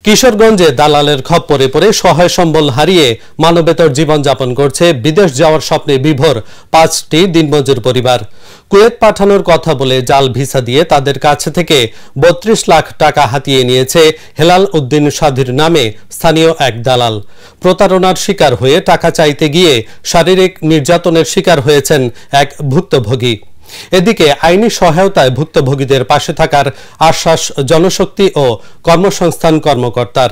কিশোরগঞ্জে দালালের খপ্পরে পড়ে সহায় সম্বল হারিয়ে মানবেতর জীবনযাপন করছে বিদেশ যাওয়ার স্বপ্নে বিভোর ৫টি দিনমজুর পরিবার। কুয়েত পাঠানোর কথা বলে জাল ভিসা দিয়ে তাদের কাছ থেকে ৩২ লাখ টাকা হাতিয়ে নিয়েছে হেলাল উদ্দিন সাধির নামে স্থানীয় এক দালাল। প্রতারণার শিকার হয়ে টাকা চাইতে গিয়ে শারীরিক নির্যাতনের শিকার হয়েছেন এক ভুক্তভোগী। এদিকে আইনি সহায়তায় ভুক্তভোগীদের পাশে থাকার আশ্বাস জনশক্তি ও কর্মসংস্থান কর্মকর্তার।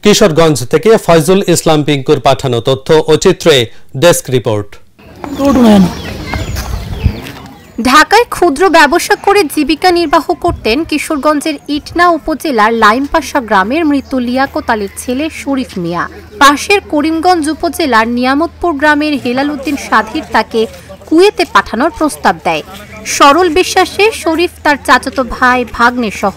কিশোরগঞ্জ থেকে ফয়জুল ইসলাম পিঙ্কুর পাঠানো তথ্য ও চিত্রে ডেস্ক রিপোর্ট। ঢাকায় ক্ষুদ্র ব্যবসা করে জীবিকা নির্বাহ করতেন কিশোরগঞ্জের ইটনা উপজেলার লাইমপাশা গ্রামের মৃত লিয়াকত আলীর ছেলে শরীফ মিয়া। পাশের করিমগঞ্জ উপজেলার নিয়ামতপুর গ্রামের হেলাল উদ্দিন সাধির তাকে কুয়েতে পাঠানোর প্রস্তাব দেয়। সরল বিশ্বাসে শরীফ তার চাচাতো ভাই ভাগ্নে সহ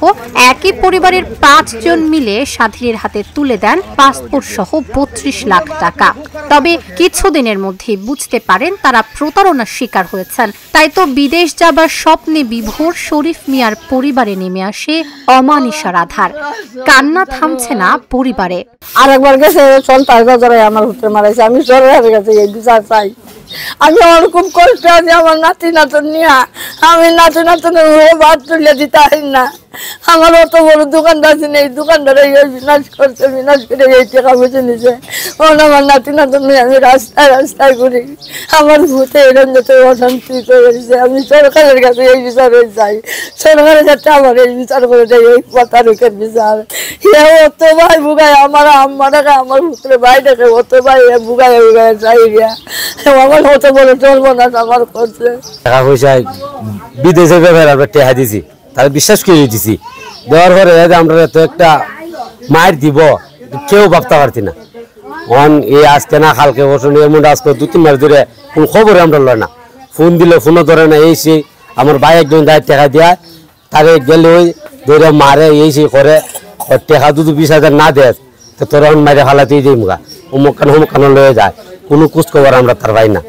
একই পরিবারের ৫ জন মিলে সাধিরের হাতে তুলে দেন পাসপোর্ট সহ ৩২ লাখ টাকা। তবে কিছুদিনের মধ্যে বুঝতে পারেন তারা প্রতারণার শিকার হয়েছেন। তাই তো বিদেশ যাবার স্বপ্নে বিভোর শরীফ মিয়ার পরিবারে নেমে আসে অমানিসার আধার। কান্না থামছে না পরিবারে। আরেকবার গেছে আমার হুটে মারাইছে। আমি সরকারের কাছে এই বিচার চাই। আমি আমার খুব কষ্ট আছে আমার নাতি নাতন নিয়ে। আমি নাতি নাতনের ভাত তুলে দিতে পারি না। আমার অত বড় দোকানদার ছিল, এই দোকানদারে বিনাশ করছে, বিনাশ করে এই টাকা বুঝে নিছে। আমার নাতি নাতন নিয়ে আমি রাস্তায় রাস্তায় ঘুরি। আমার ভূতে এরকম যত অশান্তি করেছে। আমি সরকারের কাছে এই বিচার চাই। সরকারের কাছে আমার এই বিচার করে দেয়, এই প্রতারকের বিচার। অত ভাই বুগায় আমার আম্মা ডাকে, আমার ভূতের ভাই ডাকে, অত ভাই বুগায় বুগায় চাই আমার হতে বলে চলবো না। আমার করছে টাকা পয়সা বিদেশে ব্যবহার আমরা টেহা দিছি, তারা বিশ্বাস করে দিছি। দেওয়ার পরে আমরা তো একটা মায়ের দিব কেউ ভাবতে পারছি না। অন এই আজকে না কালকে বসুন এমন আজকে ২-৩ মাস ধরে কোন খবরে আমরা লয় না। ফোন দিলে ফোনও ধরে না। এই সে আমার ভাই একজন গায়ে টাকা দিয়া তারে গেলে ওই ধরে মারে এই সে করে টাকা ২-২০,০০০ না দেয় তো তোর এখন মারে ফালাতেই যাই মুখা অমুক কান লয়ে যায়। কোনো খোঁজ খবর আমরা তার পাই না।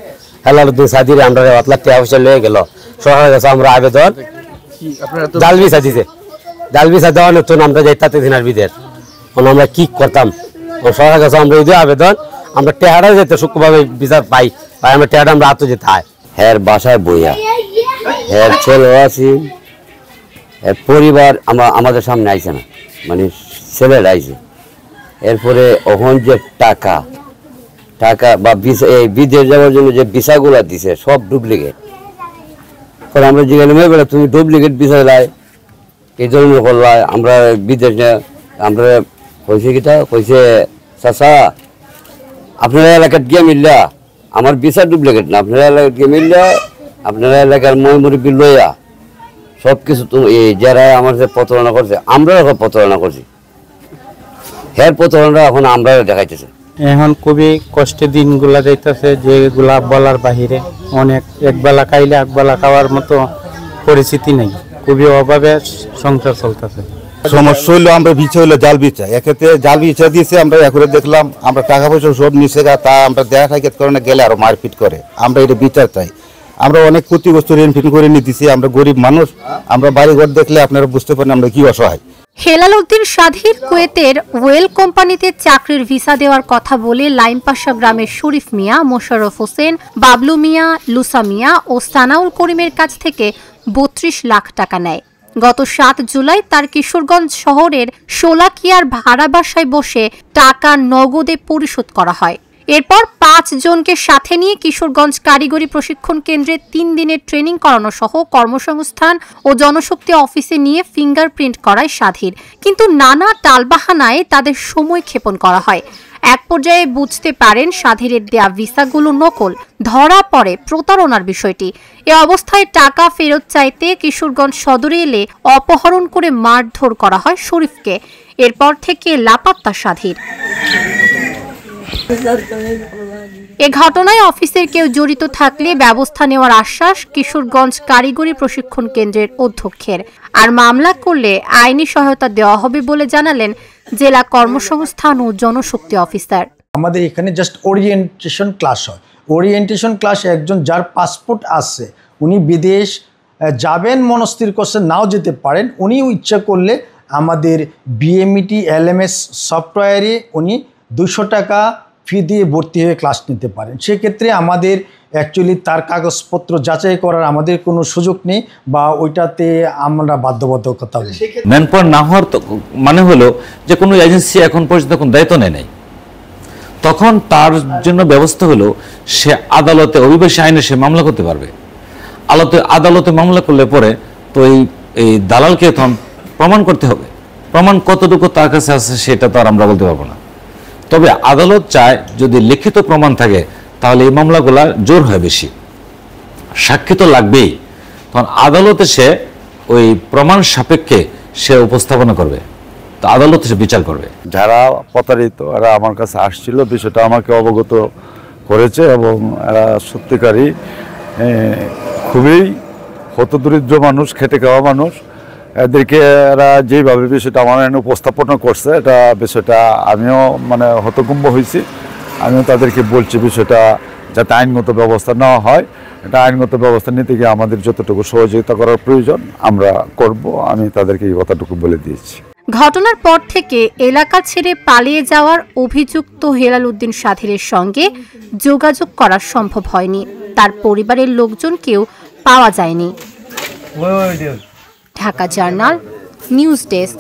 হেলাল উদ্দিন সাদিরে আমরা ৭ লাখ টাকা পয়সা লয়ে গেল। সরকারের কাছে আমরা আবেদন জাল ভিসা দিছে, জাল ভিসা দেওয়া নতুন আমরা যাইতাতে দিনার বিদেশ। আমরা কি করতাম? সরকারের কাছে আমরা এই আবেদন আমরা টেহারা যেতে সূক্ষ্মভাবে বিচার পাই, আমরা টেহারা আমরা আত্ম যেতে হয়। হ্যার বাসায় বইয়া হ্যার ছেলে আছে, এর পরিবার আমাদের সামনে আইছে না, মানে ছেলেরা আইছে। এরপরে ওখান যে টাকা বা এই বিদেশ যাওয়ার জন্য যে ভিসাগুলো দিছে সব ডুপ্লিকেট। পরে আমরা জিজ্ঞাসা মেয়ে তুমি ডুপ্লিকেট ভিসা লাই এই ধরনের করলাই আমরা বিদেশ আমরা কইছে কিটা কইছে চাচা আপনারা এলাকার গিয়ে মিললা আমার ভিসা ডুপ্লিকেট না, আপনারা এলাকার গিয়ে মিললা আপনারা এলাকার মই মুরব্বী লইয়া সব কিছু এই যারা আমার যে প্রতারণা করছে আমরা এখন প্রতারণা করছি, হ্যাঁ প্রতারণা এখন আমরা দেখাইতেছে। এখন খুবই কষ্টের দিনগুলা যাইতেছে, যেগুলা বলার বাহিরে। অনেক একবেলা খাইলে একবেলা খাওয়ার মতো পরিস্থিতি নেই, খুবই অভাবে সংসার চলতেছে। সমস্যা হইলো আমরা ভিসা হইলো জাল ভিসা, এক্ষেত্রে জাল ভিসা দিয়েছে আমরা এখন দেখলাম আমরা টাকা পয়সা সব নিচে তা আমরা দেখা সাক্ষাৎ কারণে গেলে আরো মারপিট করে। আমরা এটা বিচার চাই। আমরা অনেক ক্ষতিগ্রস্ত ঋণ ফিন করে নিতেছি, আমরা গরিব মানুষ, আমরা বাড়িঘর দেখলে আপনারা বুঝতে পারেন আমরা কি অসহায়। হেলাল উদ্দিন সাধির কুয়েতের ওয়েল কোম্পানিতে চাকরির ভিসা দেওয়ার কথা বলে লাইমপাশা গ্রামের শরীফ মিয়া, মোশাররফ হোসেন, বাবলু মিয়া, লুসা মিয়া ও সানাউল করিমের কাছ থেকে ৩২ লাখ টাকা নেয়। গত ৭ জুলাই তার কিশোরগঞ্জ শহরের শোলাকিয়ার ভাড়া বাসায় বসে টাকা নগদে পরিশোধ করা হয়। এরপর ৫ জনকে সাথে নিয়ে কিশোরগঞ্জ কারিগরি প্রশিক্ষণ কেন্দ্রে ৩ দিনের ট্রেনিং করানো সহ কর্মসংস্থান ও জনশক্তি অফিসে নিয়ে ফিঙ্গারপ্রিন্ট করায় সাধির। কিন্তু নানা টালবাহানায় তাদের সময় ক্ষেপণ করা হয়। এক পর্যায়ে বুঝতে পারেন সাধিরের দেয়া ভিসাগুলো নকল। ধরা পড়ে প্রতারণার বিষয়টি। এ অবস্থায় টাকা ফেরত চাইতে কিশোরগঞ্জ সদরে এলে অপহরণ করে মারধর করা হয় শরীফকে। এরপর থেকে লাপাত্তা সাধির। এ ঘটনায় অফিসের কেউ জড়িত থাকলে ব্যবস্থা নেওয়ার আশ্বাস কিশোরগঞ্জ কারিগরি প্রশিক্ষণ কেন্দ্রের অধ্যক্ষের। আর মামলা করলে আইনি সহায়তা দেওয়া হবে বলে জানালেন জেলা কর্মসংস্থান ও জনশক্তি অফিসার। আমাদের এখানে জাস্ট ওরিয়েন্টেশন ক্লাস হয়। ওরিয়েন্টেশন ক্লাস একজন যার পাসপোর্ট আছে, উনি বিদেশ যাবেন মনস্থির করছে, নাও যেতে পারেন। উনিও ইচ্ছা করলে আমাদের বিএমইটি এলএমএস সফটওয়্যারে উনি 200 টাকা ফি দিয়ে ভর্তি হয়ে ক্লাস নিতে পারেন। সেক্ষেত্রে আমাদের অ্যাকচুয়ালি তার কাগজপত্র যাচাই করার আমাদের কোনো সুযোগ নেই বা ওইটাতে আমরা বাধ্যবাধকতা নেই। ম্যান পাওয়ার না হওয়ার মানে হলো যে কোনো এজেন্সি এখন পর্যন্ত কোনো দায়িত্ব নেয় নাই, তখন তার জন্য ব্যবস্থা হলো সে আদালতে অভিবাসী আইনে সে মামলা করতে পারবে। আদালতে মামলা করলে পরে তো এই দালালকে তখন প্রমাণ করতে হবে, প্রমাণ কতটুকু তার কাছে আছে সেটা তো আর আমরা বলতে পারবো না। তবে আদালত চায় যদি লিখিত প্রমাণ থাকে তাহলে এই মামলাগুলা জোর হয় বেশি, সাক্ষী তো লাগবেই, তখন আদালতে সে ওই প্রমাণ সাপেক্ষে সে উপস্থাপনা করবে, তো আদালত সে বিচার করবে। যারা প্রতারিত এরা আমার কাছে আসছিল, বিষয়টা আমাকে অবগত করেছে এবং এরা সত্যিকারই খুবই হতদরিদ্র মানুষ, খেটে খাওয়া মানুষ। এদেরকে এরা যেভাবে বিষয়টা আমার এখানে উপস্থাপনা করছে, এটা বিষয়টা আমিও মানে হতভম্ব হয়েছি। আমিও তাদেরকে বলছি বিষয়টা যাতে আইনগত ব্যবস্থা নেওয়া হয়, এটা আইনগত ব্যবস্থা নিতে গিয়ে আমাদের যতটুকু সহযোগিতা করার প্রয়োজন আমরা করব, আমি তাদেরকে এই কথাটুকু বলে দিয়েছি। ঘটনার পর থেকে এলাকা ছেড়ে পালিয়ে যাওয়ার অভিযুক্ত হেলাল উদ্দিন সাধিরের সঙ্গে যোগাযোগ করা সম্ভব হয়নি, তার পরিবারের লোকজনকেও পাওয়া যায়নি। Dhaka journal news desk.